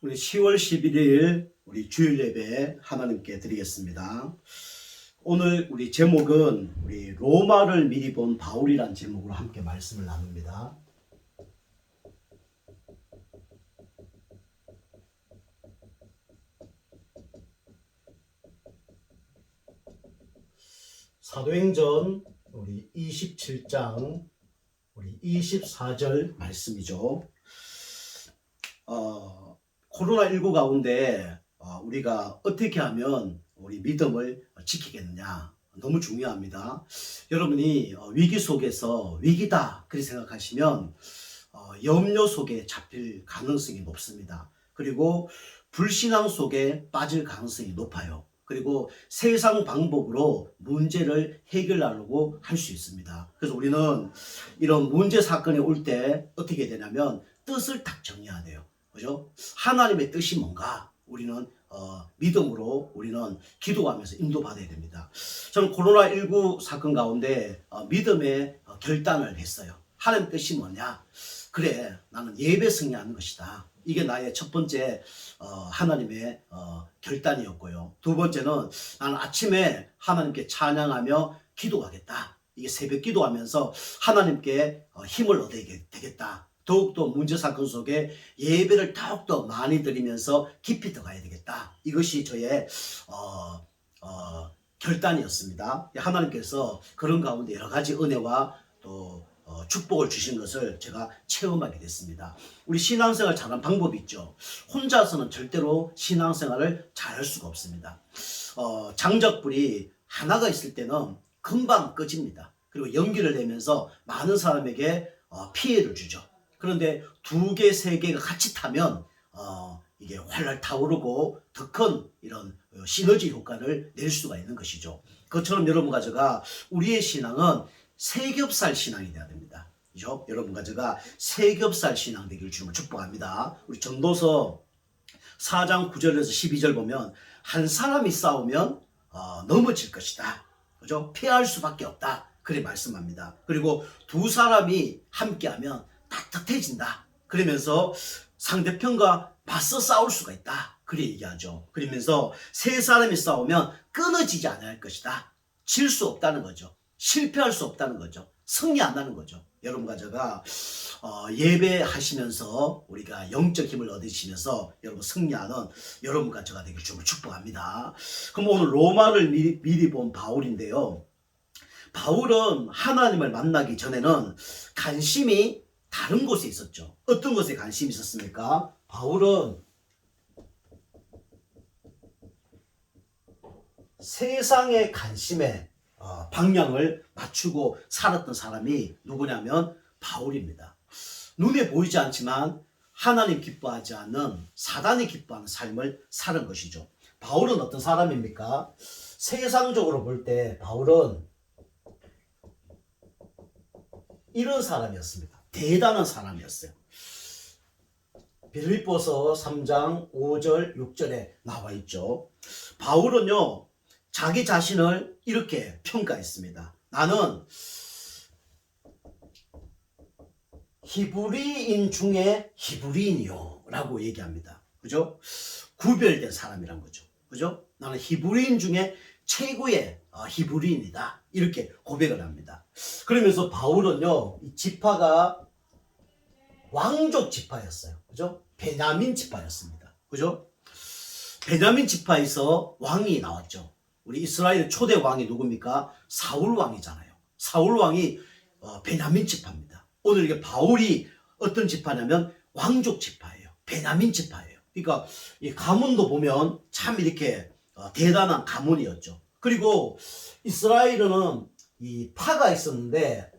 우리 10월 11일 우리 주일 예배 하나님께 드리겠습니다. 오늘 우리 제목은 우리 로마를 미리 본 바울이란 제목으로 함께 말씀을 나눕니다. 사도행전 우리 27장 우리 24절 말씀이죠. 코로나19 가운데 우리가 어떻게 하면 우리 믿음을 지키겠느냐 너무 중요합니다. 여러분이 위기 속에서 위기다 그렇게 생각하시면 염려 속에 잡힐 가능성이 높습니다. 그리고 불신앙 속에 빠질 가능성이 높아요. 그리고 세상 방법으로 문제를 해결하려고 할 수 있습니다. 그래서 우리는 이런 문제 사건이 올 때 어떻게 되냐면 뜻을 딱 정해야 돼요. 그죠? 하나님의 뜻이 뭔가 우리는 믿음으로 우리는 기도하면서 인도받아야 됩니다. 저는 코로나19 사건 가운데 믿음의 결단을 했어요. 하나님 뜻이 뭐냐? 그래, 나는 예배 승리하는 것이다. 이게 나의 첫 번째 하나님의 결단이었고요. 두 번째는 나는 아침에 하나님께 찬양하며 기도하겠다. 이게 새벽 기도하면서 하나님께 힘을 얻게 되겠다. 더욱더 문제 사건 속에 예배를 더욱더 많이 드리면서 깊이 들어가야 되겠다. 이것이 저의 결단이었습니다. 하나님께서 그런 가운데 여러 가지 은혜와 또 축복을 주신 것을 제가 체험하게 됐습니다. 우리 신앙생활 잘하는 방법이 있죠. 혼자서는 절대로 신앙생활을 잘할 수가 없습니다. 장작불이 하나가 있을 때는 금방 꺼집니다. 그리고 연기를 내면서 많은 사람에게 피해를 주죠. 그런데 두 개, 세 개가 같이 타면 이게 활활 타오르고 더 큰 이런 시너지 효과를 낼 수가 있는 것이죠. 그것처럼 여러분과 제가 우리의 신앙은 세겹살 신앙이 되어야 됩니다. 그죠? 여러분과 제가 세겹살 신앙 되기를 주님을 축복합니다. 우리 전도서 4장 9절에서 12절 보면 한 사람이 싸우면 넘어질 것이다. 그죠? 피할 수밖에 없다. 그래 말씀합니다. 그리고 두 사람이 함께하면 따뜻해진다. 그러면서 상대편과 맞서 싸울 수가 있다. 그래 얘기하죠. 그러면서 세 사람이 싸우면 끊어지지 않을 것이다. 질 수 없다는 거죠. 실패할 수 없다는 거죠. 승리 안 나는 거죠. 여러분과 제가 예배하시면서 우리가 영적 힘을 얻으시면서 여러분 승리하는 여러분과 제가 되길 주님을 축복합니다. 그럼 오늘 로마를 미리 본 바울인데요. 바울은 하나님을 만나기 전에는 관심이 다른 곳에 있었죠. 어떤 곳에 관심이 있었습니까? 바울은 세상의 관심에 방향을 맞추고 살았던 사람이 누구냐면 바울입니다. 눈에 보이지 않지만 하나님 기뻐하지 않는 사단이 기뻐하는 삶을 사는 것이죠. 바울은 어떤 사람입니까? 세상적으로 볼 때 바울은 이런 사람이었습니다. 대단한 사람이었어요. 빌립보서 3장 5절 6절에 나와 있죠. 바울은요 자기 자신을 이렇게 평가했습니다. 나는 히브리인 중에 히브리인이요 라고 얘기합니다. 그죠? 구별된 사람이란 거죠. 그죠? 나는 히브리인 중에 최고의 히브리인이다. 이렇게 고백을 합니다. 그러면서 바울은요, 이 지파가 왕족 지파였어요. 그죠? 베냐민 지파였습니다. 그죠? 베냐민 지파에서 왕이 나왔죠. 우리 이스라엘 초대 왕이 누굽니까? 사울 왕이잖아요. 사울 왕이 베냐민 지파입니다. 오늘 이게 바울이 어떤 지파냐면 왕족 지파예요. 베냐민 지파예요. 그러니까 이 가문도 보면 참 이렇게 대단한 가문이었죠. 그리고 이스라엘은 이 파가 있었는데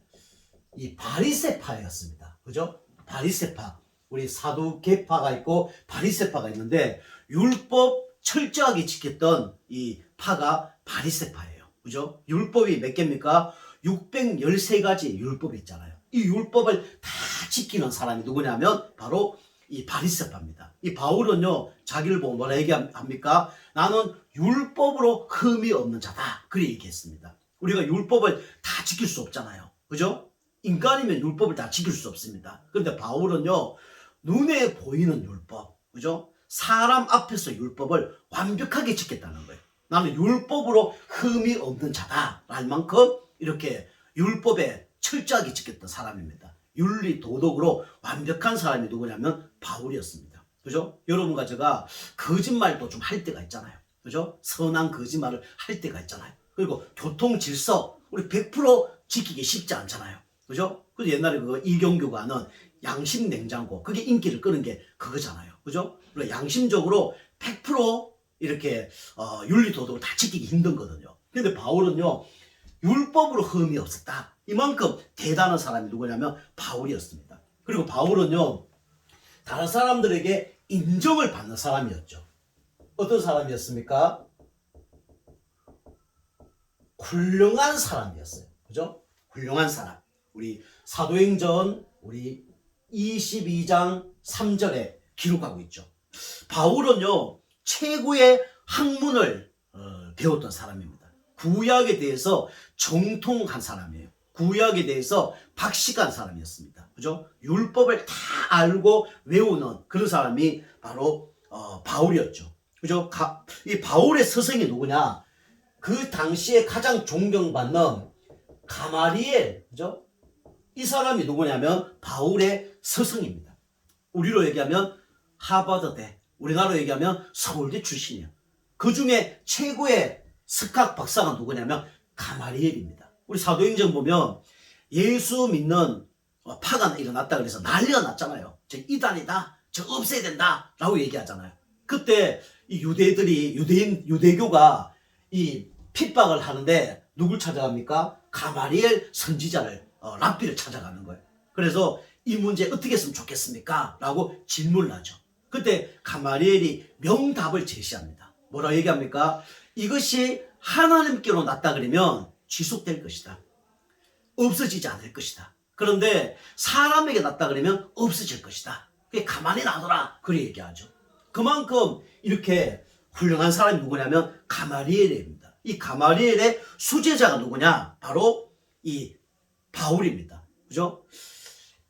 이 바리새파였습니다. 그죠? 바리새파. 우리 사두개파가 있고 바리새파가 있는데 율법 철저하게 지켰던 이 파가 바리새파예요. 그죠? 율법이 몇 개입니까? 613가지 율법이 있잖아요. 이 율법을 다 지키는 사람이 누구냐면 바로 이 바리새파입니다. 이 바울은요 자기를 보고 뭐라 얘기합니까? 나는 율법으로 흠이 없는 자다. 그렇게 얘기했습니다. 우리가 율법을 다 지킬 수 없잖아요. 그죠? 인간이면 율법을 다 지킬 수 없습니다. 그런데 바울은요 눈에 보이는 율법, 그죠? 사람 앞에서 율법을 완벽하게 지켰다는 거예요. 나는 율법으로 흠이 없는 자다 랄 만큼 이렇게 율법에 철저하게 지켰던 사람입니다. 윤리 도덕으로 완벽한 사람이 누구냐면 바울이었습니다. 그죠? 여러분과 제가 거짓말도 좀 할 때가 있잖아요. 그죠? 선한 거짓말을 할 때가 있잖아요. 그리고 교통 질서 우리 100% 지키기 쉽지 않잖아요. 그죠? 그래서 옛날에 그 이경규가 하는 양심 냉장고 그게 인기를 끄는 게 그거잖아요. 그죠? 그리고 양심적으로 100% 이렇게 윤리 도덕을 다 지키기 힘든거든요. 근데 바울은요 율법으로 흠이 없었다. 이만큼 대단한 사람이 누구냐면 바울이었습니다. 그리고 바울은요 다른 사람들에게 인정을 받는 사람이었죠. 어떤 사람이었습니까? 훌륭한 사람이었어요. 그죠? 훌륭한 사람. 우리 사도행전 우리 22장 3절에 기록하고 있죠. 바울은요 최고의 학문을 배웠던 사람입니다. 구약에 대해서 정통한 사람이에요. 구약에 대해서 박식한 사람이었습니다. 그죠? 율법을 다 알고 외우는 그런 사람이 바로 바울이었죠. 그죠? 이 바울의 스승이 누구냐? 그 당시에 가장 존경받는 가마리엘, 그죠? 이 사람이 누구냐면 바울의 스승입니다. 우리로 얘기하면 하버드대, 우리나라로 얘기하면 서울대 출신이에요. 그 중에 최고의 스각 박사가 누구냐면 가마리엘입니다. 우리 사도행전 보면 예수 믿는 파가 일어났다 그래서 난리가 났잖아요. 저 이단이다, 저 없애야 된다 라고 얘기하잖아요. 그때 이 유대교가 이 핍박을 하는데 누굴 찾아갑니까? 가마리엘 선지자를 랍비를 찾아가는 거예요. 그래서 이 문제 어떻게 했으면 좋겠습니까? 라고 질문을 하죠. 그때 가마리엘이 명답을 제시합니다. 뭐라고 얘기합니까? 이것이 하나님께로 났다 그러면 지속될 것이다. 없어지지 않을 것이다. 그런데 사람에게 났다 그러면 없어질 것이다. 그게 가만히 놔둬라. 그렇게 얘기하죠. 그만큼 이렇게 훌륭한 사람이 누구냐면 가마리엘입니다. 이 가마리엘의 수제자가 누구냐? 바로 이 바울입니다. 그죠?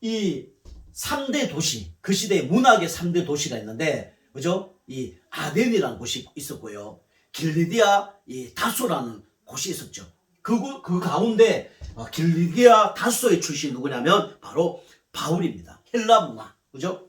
이 3대 도시, 그 시대의 문학의 3대 도시가 있는데, 그죠? 이 아덴이라는 곳이 있었고요. 길리디아 이 다소라는 곳이 있었죠. 그 가운데 길리디아 다소의 출신이 누구냐면 바로 바울입니다. 헬라 문화. 그죠?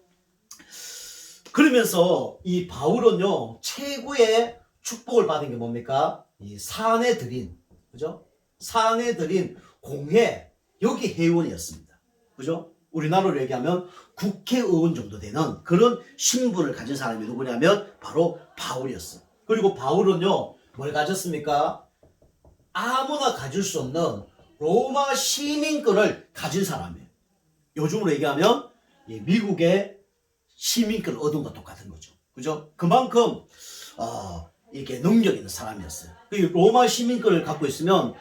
그러면서 이 바울은요, 최고의 축복을 받은 게 뭡니까? 이 산에 들인, 그죠? 산에 들인 공회, 여기 회원이었습니다. 그죠? 우리나라로 얘기하면 국회의원 정도 되는 그런 신분을 가진 사람이 누구냐면 바로 바울이었어요. 그리고 바울은요, 뭘 가졌습니까? 아무나 가질 수 없는 로마 시민권을 가진 사람이에요. 요즘으로 얘기하면 미국의 시민권을 얻은 것과 똑같은 거죠. 그죠? 그만큼 이렇게 능력 있는 사람이었어요. 로마 시민권을 갖고 있으면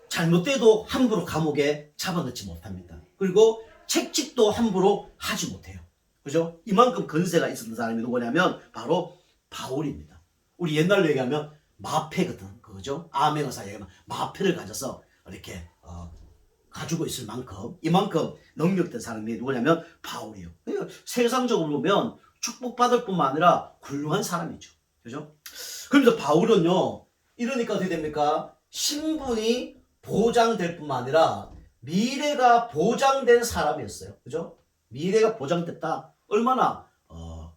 잘못돼도 함부로 감옥에 잡아넣지 못합니다. 그리고 책찍도 함부로 하지 못해요. 그죠? 이만큼 건세가 있었던 사람이 누구냐면 바로 바울입니다. 우리 옛날로 얘기하면 마패거든. 그죠? 아메가사 얘기하면 마패를 가져서 이렇게 가지고 있을 만큼 이만큼 능력된 사람이 누구냐면 바울이에요. 세상적으로 보면 축복받을 뿐만 아니라 훌륭한 사람이죠. 그죠? 그러면서 바울은요, 이러니까 어떻게 됩니까? 신분이 보장될 뿐만 아니라 미래가 보장된 사람이었어요. 그죠? 미래가 보장됐다. 얼마나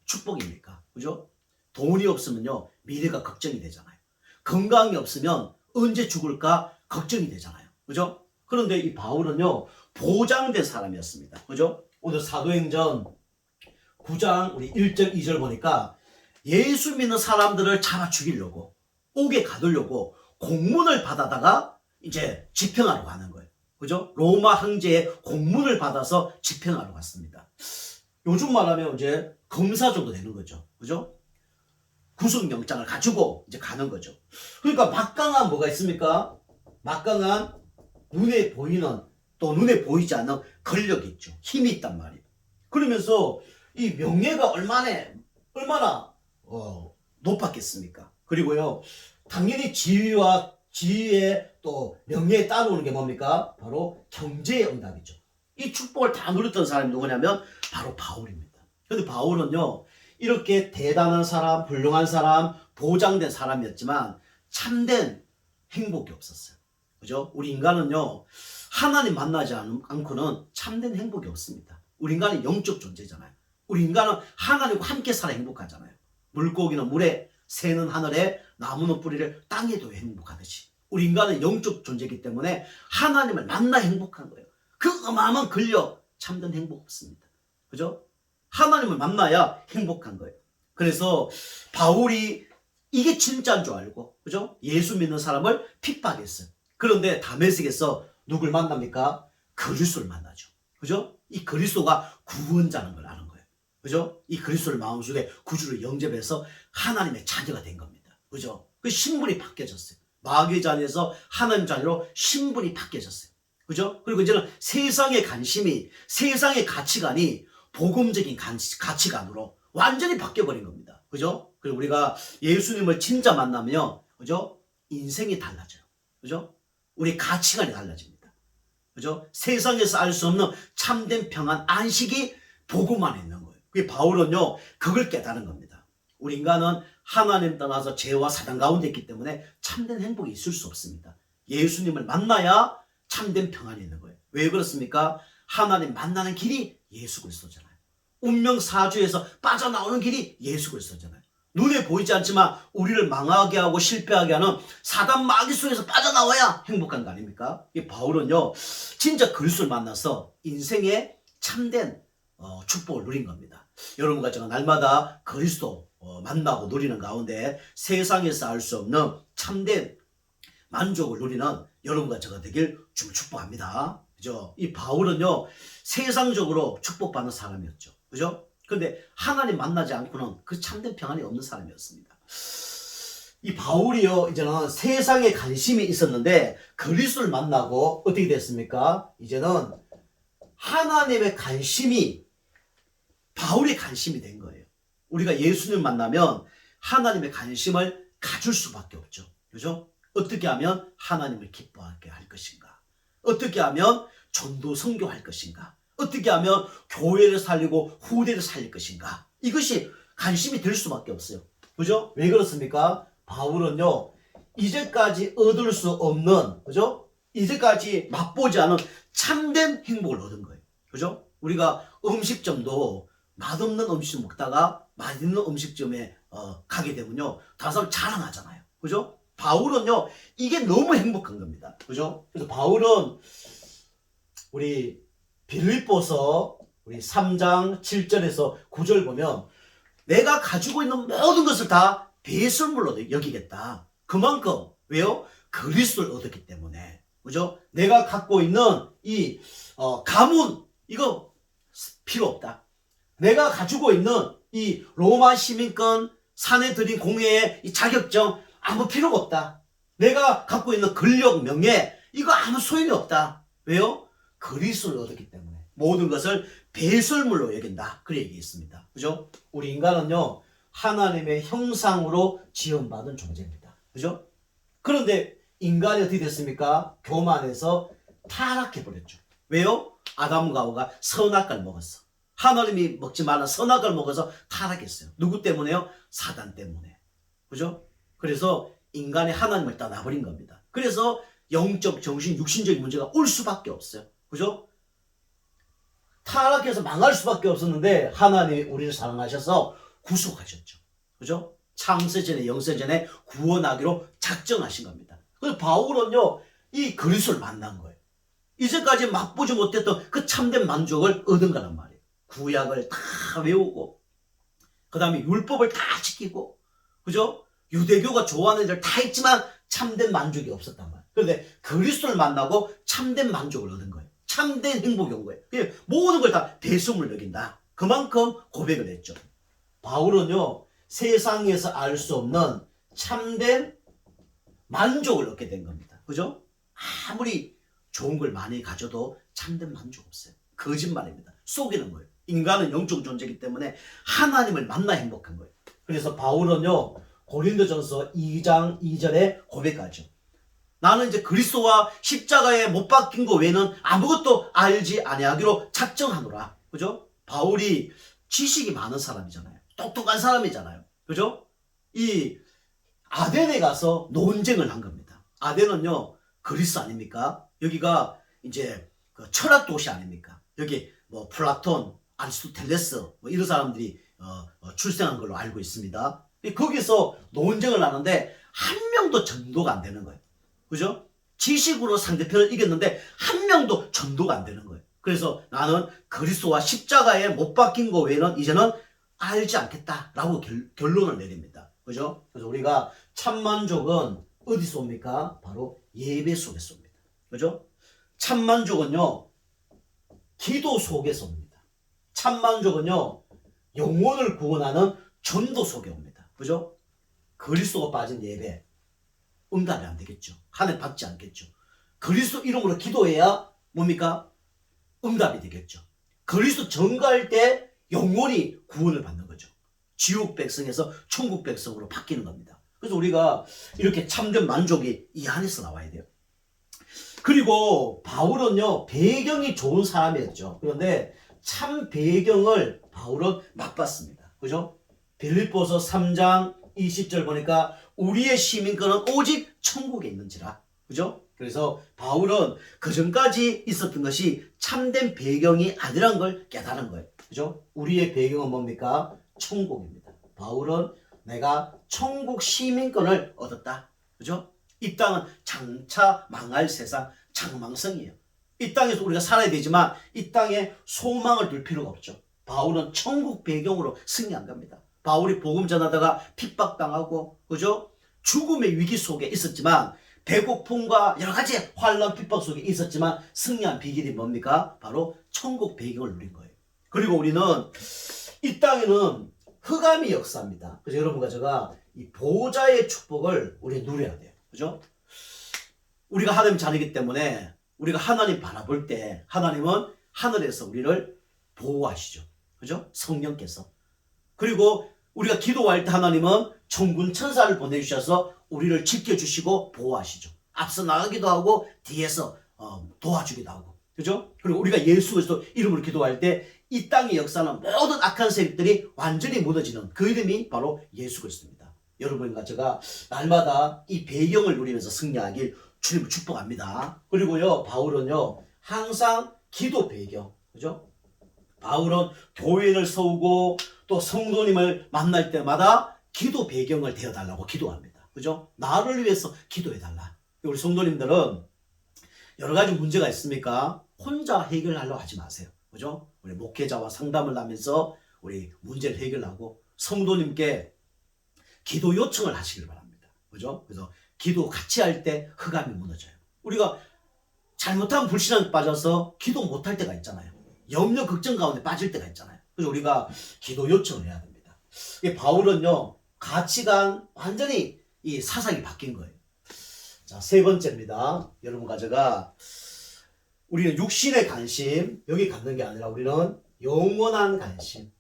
축복입니까? 그죠? 돈이 없으면요, 미래가 걱정이 되잖아요. 건강이 없으면 언제 죽을까 걱정이 되잖아요. 그죠? 그런데 이 바울은요, 보장된 사람이었습니다. 그죠? 오늘 사도행전 9장 우리 1절 2절 보니까 예수 믿는 사람들을 잡아 죽이려고 옥에 가두려고 공문을 받아다가 이제 집행하러 가는 거예요. 그죠? 로마 황제의 공문을 받아서 집행하러 갔습니다. 요즘 말하면 이제 검사 정도 되는 거죠. 그죠? 구속영장을 가지고 이제 가는 거죠. 그러니까 막강한 뭐가 있습니까? 막강한 눈에 보이는 또 눈에 보이지 않는 권력이 있죠. 힘이 있단 말이에요. 그러면서 이 명예가 얼마나 높았겠습니까? 그리고요, 당연히 지위에 또 명예에 따라오는 게 뭡니까? 바로 경제의 응답이죠. 이 축복을 다 누렸던 사람이 누구냐면 바로 바울입니다. 근데 바울은요, 이렇게 대단한 사람, 훌륭한 사람, 보장된 사람이었지만 참된 행복이 없었어요. 그죠? 우리 인간은요, 하나님 만나지 않고는 참된 행복이 없습니다. 우리 인간은 영적 존재잖아요. 우리 인간은 하나님과 함께 살아 행복하잖아요. 물고기는 물에, 새는 하늘에, 나무는 뿌리를 땅에 둬 행복하듯이 우리 인간은 영적 존재이기 때문에 하나님을 만나 행복한 거예요. 그 어마어마한 근력, 참된 행복 없습니다. 그죠? 하나님을 만나야 행복한 거예요. 그래서 바울이 이게 진짜인 줄 알고, 그죠? 예수 믿는 사람을 핍박했어요. 그런데 다메섹에서 누굴 만납니까? 그리스도를 만나죠. 그죠? 이 그리스도가 구원자는 걸 아는 거예요. 그죠? 이 그리스도를 마음속에 구주를 영접해서 하나님의 자녀가 된 겁니다. 그죠? 그 신분이 바뀌어졌어요. 마귀의 자녀에서 하나님 자녀로 신분이 바뀌어졌어요. 그죠? 그리고 이제는 세상의 관심이, 세상의 가치관이 복음적인 가치관으로 완전히 바뀌어버린 겁니다. 그죠? 그리고 우리가 예수님을 진짜 만나면, 그죠? 인생이 달라져요. 그죠? 우리 가치관이 달라집니다. 그죠? 세상에서 알 수 없는 참된 평안, 안식이 복음 안에 있는 거예요. 그 바울은요, 그걸 깨달은 겁니다. 우리 인간은 하나님 떠나서 죄와 사단 가운데 있기 때문에 참된 행복이 있을 수 없습니다. 예수님을 만나야 참된 평안이 있는 거예요. 왜 그렇습니까? 하나님 만나는 길이 예수 그리스도잖아요. 운명 사주에서 빠져나오는 길이 예수 그리스도잖아요. 눈에 보이지 않지만 우리를 망하게 하고 실패하게 하는 사단 마귀 속에서 빠져나와야 행복한 거 아닙니까? 이 바울은요, 진짜 그리스도를 만나서 인생의 참된 축복을 누린 겁니다. 여러분과 제가 날마다 그리스도 만나고 누리는 가운데 세상에서 알 수 없는 참된 만족을 누리는 여러분과 제가 되길 좀 축복합니다. 그죠? 이 바울은요, 세상적으로 축복받는 사람이었죠. 그죠? 그런데 하나님 만나지 않고는 그 참된 평안이 없는 사람이었습니다. 이 바울이요, 이제는 세상에 관심이 있었는데 그리스도를 만나고 어떻게 됐습니까? 이제는 하나님의 관심이 바울의 관심이 된 거예요. 우리가 예수님 만나면 하나님의 관심을 가질 수밖에 없죠. 그죠? 어떻게 하면 하나님을 기뻐하게 할 것인가? 어떻게 하면 전도 선교할 것인가? 어떻게 하면 교회를 살리고 후대를 살릴 것인가? 이것이 관심이 될 수밖에 없어요. 그죠? 왜 그렇습니까? 바울은요, 이제까지 얻을 수 없는, 그죠? 이제까지 맛보지 않은 참된 행복을 얻은 거예요. 그죠? 우리가 음식점도 맛없는 음식 먹다가 맛있는 음식점에 가게 되면요, 다들 자랑하잖아요. 그죠? 바울은요, 이게 너무 행복한 겁니다. 그죠? 그래서 바울은 우리 빌립보서 우리 3장 7절에서 9절 보면 내가 가지고 있는 모든 것을 다 배설물로 여기겠다. 그만큼 왜요? 그리스도를 얻었기 때문에. 그죠? 내가 갖고 있는 이 가문 이거 필요 없다. 내가 가지고 있는 이 로마 시민권 산에 들인 공예의 이 자격증 아무 필요가 없다. 내가 갖고 있는 권력, 명예 이거 아무 소용이 없다. 왜요? 그리스도를 얻었기 때문에 모든 것을 배설물로 여긴다. 그렇게 얘기했습니다. 그죠? 우리 인간은요, 하나님의 형상으로 지음받은 존재입니다. 그죠? 그런데 인간이 어떻게 됐습니까? 교만해서 타락해버렸죠. 왜요? 아담과 하와가 선악과를 먹었어. 하나님이 먹지 말라 선악과를 먹어서 타락했어요. 누구 때문에요? 사단 때문에. 그죠? 그래서 인간이 하나님을 떠나버린 겁니다. 그래서 영적, 정신, 육신적인 문제가 올 수밖에 없어요. 그죠? 타락해서 망할 수밖에 없었는데 하나님이 우리를 사랑하셔서 구속하셨죠. 그죠? 창세전에 영세전에 구원하기로 작정하신 겁니다. 그래서 바울은요, 이 그리스도를 만난 거예요. 이제까지 맛보지 못했던 그 참된 만족을 얻은 거란 말이에요. 구약을 다 외우고, 그 다음에 율법을 다 지키고, 그죠? 유대교가 좋아하는 애들 다 있지만 참된 만족이 없었단 말이에요. 그런데 그리스도를 만나고 참된 만족을 얻은 거예요. 참된 행복이 온 거예요. 모든 걸 다 배송을 여긴다. 그만큼 고백을 했죠. 바울은요, 세상에서 알 수 없는 참된 만족을 얻게 된 겁니다. 그죠? 아무리 좋은 걸 많이 가져도 참된 만족 없어요. 거짓말입니다. 속이는 거예요. 인간은 영적 존재이기 때문에 하나님을 만나 행복한 거예요. 그래서 바울은요, 고린도전서 2장 2절에 고백하죠. 나는 이제 그리스도와 십자가에 못 박힌 거 외에는 아무것도 알지 아니하기로 작정하노라. 그죠? 바울이 지식이 많은 사람이잖아요. 똑똑한 사람이잖아요. 그죠? 이 아덴에 가서 논쟁을 한 겁니다. 아덴은요, 그리스 아닙니까? 여기가 이제 그 철학 도시 아닙니까? 여기 뭐 플라톤, 아리스토텔레스 뭐 이런 사람들이 출생한 걸로 알고 있습니다. 거기서 논쟁을 하는데 한 명도 전도가 안 되는 거예요. 그죠? 지식으로 상대편을 이겼는데 한 명도 전도가 안 되는 거예요. 그래서 나는 그리스도와 십자가에 못 박힌 거 외에는 이제는 알지 않겠다라고 결론을 내립니다. 그죠? 그래서 우리가 참만족은 어디서 옵니까? 바로 예배 속에서 옵니다. 그죠? 참만족은요, 기도 속에서 옵니다. 참만족은요, 영혼을 구원하는 전도 속에 옵니다. 그죠? 그리스도가 빠진 예배, 응답이 안 되겠죠. 하늘 받지 않겠죠. 그리스도 이름으로 기도해야 뭡니까? 응답이 되겠죠. 그리스도 전가할 때 영혼이 구원을 받는 거죠. 지옥 백성에서 천국 백성으로 바뀌는 겁니다. 그래서 우리가 이렇게 참된 만족이 이 안에서 나와야 돼요. 그리고 바울은요, 배경이 좋은 사람이었죠. 그런데 참 배경을 바울은 맛봤습니다. 그죠? 빌립보서 3장 20절 보니까 우리의 시민권은 오직 천국에 있는지라. 그죠? 그래서 바울은 그 전까지 있었던 것이 참된 배경이 아니란 걸 깨달은 거예요. 그죠? 우리의 배경은 뭡니까? 천국입니다. 바울은 내가 천국 시민권을 얻었다. 그죠? 이 땅은 장차 망할 세상, 장망성이에요. 이 땅에서 우리가 살아야 되지만 이 땅에 소망을 둘 필요가 없죠. 바울은 천국 배경으로 승리한 겁니다. 바울이 복음 전하다가 핍박당하고, 그죠? 죽음의 위기 속에 있었지만, 배고픔과 여러 가지 환란 핍박 속에 있었지만 승리한 비결이 뭡니까? 바로 천국 배경을 누린 거예요. 그리고 우리는 이 땅에는 흑암이 역사입니다. 그래서 여러분과 제가 이 보호자의 축복을 우리 누려야 돼요. 그죠? 우리가 하나님 자녀이기 때문에 우리가 하나님 바라볼 때 하나님은 하늘에서 우리를 보호하시죠. 그죠? 성령께서. 그리고 우리가 기도할 때 하나님은 천군 천사를 보내주셔서 우리를 지켜주시고 보호하시죠. 앞서 나가기도 하고 뒤에서 도와주기도 하고. 그죠? 그리고 우리가 예수 그리스도 이름으로 기도할 때 이 땅의 역사는 모든 악한 세력들이 완전히 무너지는 그 이름이 바로 예수 그리스도입니다. 여러분과 제가 날마다 이 배경을 누리면서 승리하길 주님을 축복합니다. 그리고요, 바울은요, 항상 기도 배경. 그죠? 바울은 교회를 세우고 또 성도님을 만날 때마다 기도 배경을 되어달라고 기도합니다. 그죠? 나를 위해서 기도해달라. 우리 성도님들은 여러 가지 문제가 있습니까? 혼자 해결하려고 하지 마세요. 그죠? 우리 목회자와 상담을 하면서 우리 문제를 해결하고 성도님께 기도 요청을 하시길 바랍니다. 그죠? 그래서 기도 같이 할 때 흑암이 무너져요. 우리가 잘못하면 불신앙에 빠져서 기도 못할 때가 있잖아요. 염려 걱정 가운데 빠질 때가 있잖아요. 그래서 우리가 기도 요청을 해야 됩니다. 바울은요, 가치관 완전히 이 사상이 바뀐 거예요. 자, 세 번째입니다. 여러분과 제가 우리는 육신의 관심 여기 갖는 게 아니라 우리는 영원한 관심.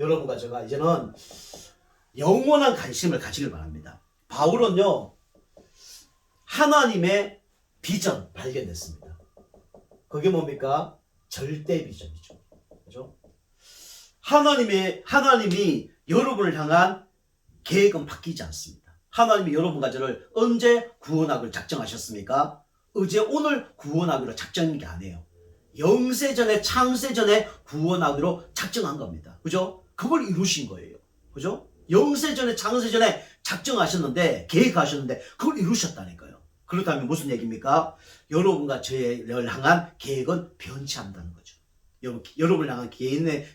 여러분과 제가 이제는 영원한 관심을 가지길 바랍니다. 바울은요, 하나님의 비전 발견했습니다. 그게 뭡니까? 절대 비전이죠. 그죠? 하나님이 여러분을 향한 계획은 바뀌지 않습니다. 하나님이 여러분과 저를 언제 구원하기로 작정하셨습니까? 어제 오늘 구원하기로 작정한 게 아니에요. 영세전에 창세전에 구원하기로 작정한 겁니다. 그죠? 그걸 이루신 거예요. 그죠? 영세전에 창세전에 작정하셨는데 계획하셨는데 그걸 이루셨다니까요. 그렇다면 무슨 얘기입니까? 여러분과 저를 향한 계획은 변치 않는다는 거죠. 여러분을 향한 개인의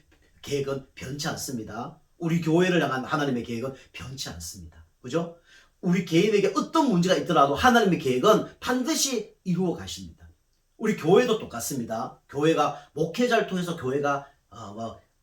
계획은 변치 않습니다. 우리 교회를 향한 하나님의 계획은 변치 않습니다. 그죠? 우리 개인에게 어떤 문제가 있더라도 하나님의 계획은 반드시 이루어 가십니다. 우리 교회도 똑같습니다. 교회가 목회자를 통해서 교회가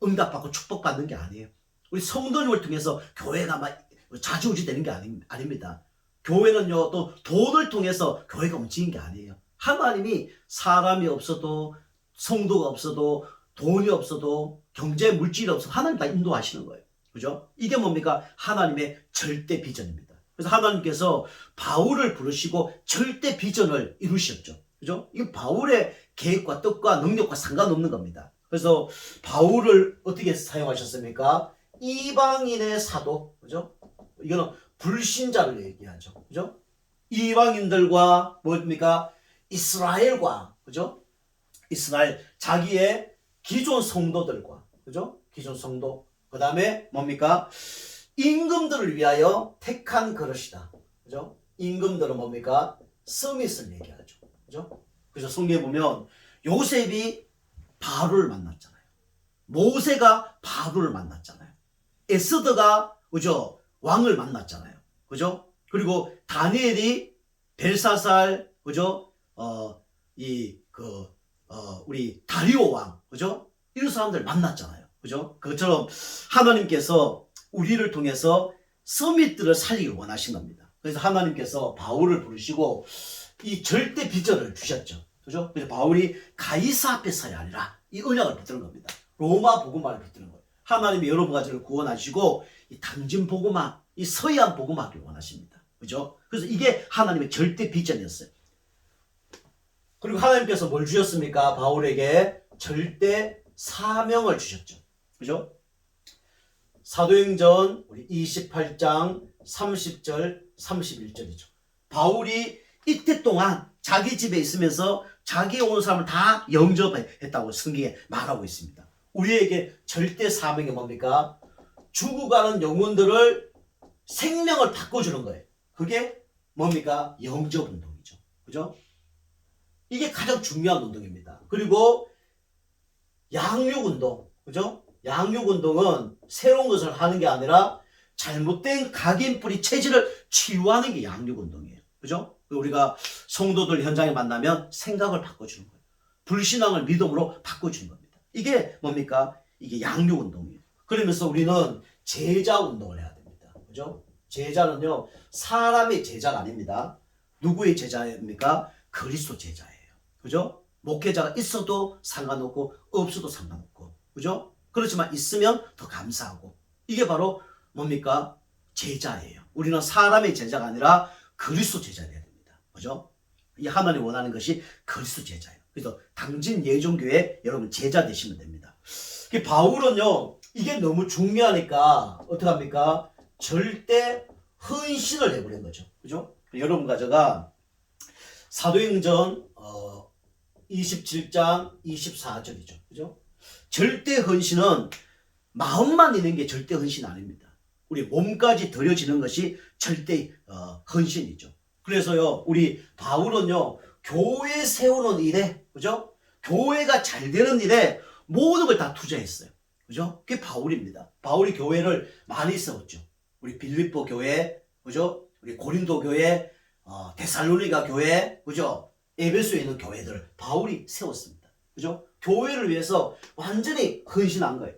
응답받고 축복받는 게 아니에요. 우리 성도님을 통해서 교회가 막 좌지우지되는 게 아닙니다. 교회는요, 또 돈을 통해서 교회가 움직이는 게 아니에요. 하나님이 사람이 없어도 성도가 없어도 돈이 없어도 경제 물질이 없어도 하나님 다 인도하시는 거예요. 그죠? 이게 뭡니까? 하나님의 절대 비전입니다. 그래서 하나님께서 바울을 부르시고 절대 비전을 이루셨죠. 그죠? 이건 바울의 계획과 뜻과 능력과 상관없는 겁니다. 그래서 바울을 어떻게 사용하셨습니까? 이방인의 사도, 그죠? 이거는 불신자를 얘기하죠, 그죠? 이방인들과 뭡니까? 이스라엘과, 그죠? 이스라엘 자기의 기존 성도들과, 그죠? 기존 성도. 그 다음에 뭡니까? 임금들을 위하여 택한 그릇이다, 그죠? 임금들은 뭡니까? 서밋을 얘기하죠, 그죠? 그래서 성경에 보면 요셉이 바로를 만났잖아요. 모세가 바로를 만났잖아요. 에스더가 그죠? 왕을 만났잖아요. 그죠? 그리고 다니엘이 벨사살, 그죠? 우리 다리오 왕, 그죠? 이런 사람들 만났잖아요. 그죠? 그것처럼 하나님께서 우리를 통해서 서밋들을 살리길 원하신 겁니다. 그래서 하나님께서 바울을 부르시고 이 절대 비전을 주셨죠. 그죠? 그래서 바울이 가이사 앞에 서야 아니라 이 언약을 붙드는 겁니다. 로마 복음화를 붙드는 거예요. 하나님이 여러분 가지를 구원하시고 이 당진 복음화, 이 서양 복음화를 원하십니다. 그죠? 그래서 이게 하나님의 절대 비전이었어요. 그리고 하나님께서 뭘 주셨습니까? 바울에게 절대 사명을 주셨죠. 그죠? 사도행전 우리 28장 30절 31절이죠. 바울이 이때 동안 자기 집에 있으면서 자기 온 사람을 다 영접했다고 성경에 말하고 있습니다. 우리에게 절대 사명이 뭡니까? 죽어가는 영혼들을 생명을 바꿔주는 거예요. 그게 뭡니까? 영접운동이죠. 그죠? 이게 가장 중요한 운동입니다. 그리고 양육운동, 그죠? 양육운동은 새로운 것을 하는 게 아니라 잘못된 각인뿌리 체질을 치유하는 게 양육운동이에요. 그죠? 우리가 성도들 현장에 만나면 생각을 바꿔주는 거예요. 불신앙을 믿음으로 바꿔주는 겁니다. 이게 뭡니까? 이게 양육운동이에요. 그러면서 우리는 제자운동을 해야 됩니다. 그죠? 제자는요, 사람의 제자가 아닙니다. 누구의 제자입니까? 그리스도 제자예요. 그죠? 목회자가 있어도 상관없고 없어도 상관없고, 그죠? 그렇지만 있으면 더 감사하고, 이게 바로 뭡니까? 제자예요. 우리는 사람의 제자가 아니라 그리스도 제자가 돼야 됩니다. 그죠? 이 하나님 원하는 것이 그리스도 제자예요. 그래서 당진 예종교회 여러분 제자 되시면 됩니다. 바울은요, 이게 너무 중요하니까 어떡합니까? 절대 헌신을 해버린 거죠. 그죠? 여러분과 제가 사도행전 27장 24절이죠. 그죠? 절대 헌신은 마음만 있는 게 절대 헌신 아닙니다. 우리 몸까지 드려지는 것이 절대 헌신이죠. 그래서요, 우리 바울은요, 교회 세우는 일에, 그죠? 교회가 잘 되는 일에 모든 걸 다 투자했어요. 그죠? 그게 바울입니다. 바울이 교회를 많이 세웠죠. 우리 빌립보 교회, 그죠? 우리 고린도 교회, 데살로니가 교회, 그죠? 에베소에 있는 교회들을 바울이 세웠습니다. 그죠? 교회를 위해서 완전히 헌신한 거예요.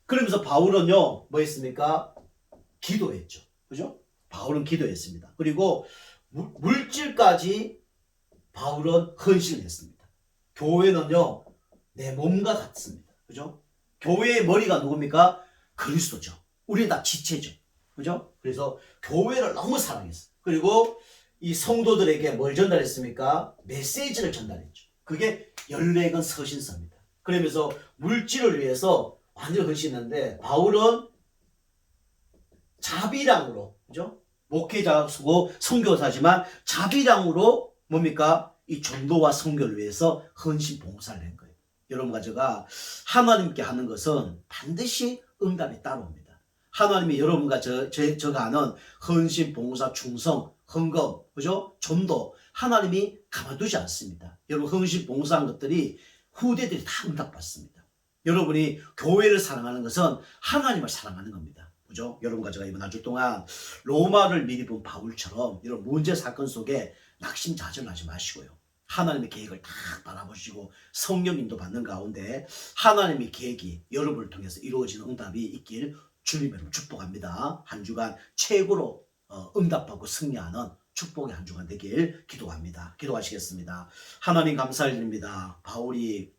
그러면서 바울은요, 뭐 했습니까? 기도했죠. 그죠? 바울은 기도했습니다. 그리고 물질까지 바울은 헌신을 했습니다. 교회는요, 내 몸과 같습니다. 그죠? 교회의 머리가 누굽니까? 그리스도죠. 우리는 다 지체죠. 그죠? 그래서 교회를 너무 사랑했어요. 그리고 이 성도들에게 뭘 전달했습니까? 메시지를 전달했죠. 그게 14권 서신서입니다. 그러면서 물질을 위해서 완전히 헌신했는데 바울은 자비량으로, 그죠? 목회자고 선교사지만 자비량으로 뭡니까? 이 전도와 선교를 위해서 헌신 봉사를 한 거예요. 여러분과 제가 하나님께 하는 것은 반드시 응답이 따라옵니다. 하나님이 여러분과 제가 하는 헌신, 봉사, 충성, 헌금, 그죠? 전도, 하나님이 가만두지 않습니다. 여러분 헌신, 봉사한 것들이 후대들이 다 응답받습니다. 여러분이 교회를 사랑하는 것은 하나님을 사랑하는 겁니다. 그죠? 여러분과 제가 이번 한 주 동안 로마를 미리 본 바울처럼 이런 문제 사건 속에 낙심자절하지 마시고요. 하나님의 계획을 다 바라보시고 성령님도 받는 가운데 하나님의 계획이 여러분을 통해서 이루어지는 응답이 있길 주님으로 축복합니다. 한 주간 최고로 응답받고 승리하는 축복의 한 주간 되길 기도합니다. 기도하시겠습니다. 하나님 감사드립니다. 바울이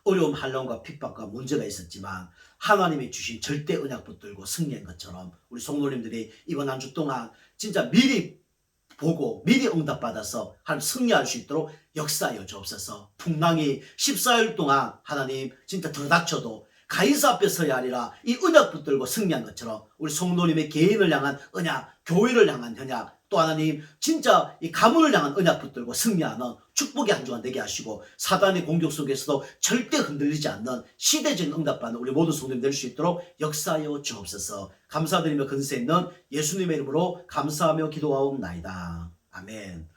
어려움, 한란과 핍박과 문제가 있었지만 하나님이 주신 절대 언약 붙들고 승리한 것처럼 우리 성도님들이 이번 한 주 동안 진짜 미리 보고 미리 응답받아서 하나님 승리할 수 있도록 역사하여 주옵소서. 풍랑이 14일 동안 하나님 진짜 들닥쳐도 가이사 앞에 서야 하리라. 이 언약 붙들고 승리한 것처럼 우리 성도님의 개인을 향한 언약, 교회를 향한 언약, 또 하나님 진짜 이 가문을 향한 언약 붙들고 승리하는 축복의 한 주간 되게 하시고 사단의 공격 속에서도 절대 흔들리지 않는 시대적인 응답받는 우리 모든 성도님 될 수 있도록 역사하여 주옵소서. 감사드리며 근세 있는 예수님의 이름으로 감사하며 기도하옵나이다. 아멘.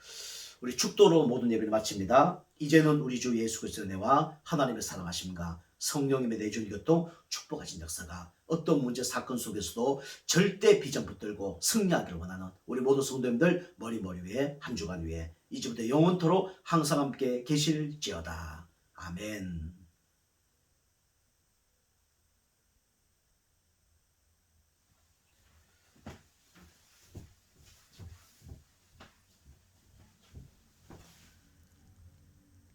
우리 축도로 모든 예배를 마칩니다. 이제는 우리 주 예수 그리스도의 은혜와 하나님의 사랑하심과 성령님의 내주인 교통 축복하신 역사가 어떤 문제 사건 속에서도 절대 비전 붙들고 승리하기를 원하는 우리 모든 성도님들 머리 위에 한 주간 위에 이제부터 영원토록 항상 함께 계실지어다. 아멘.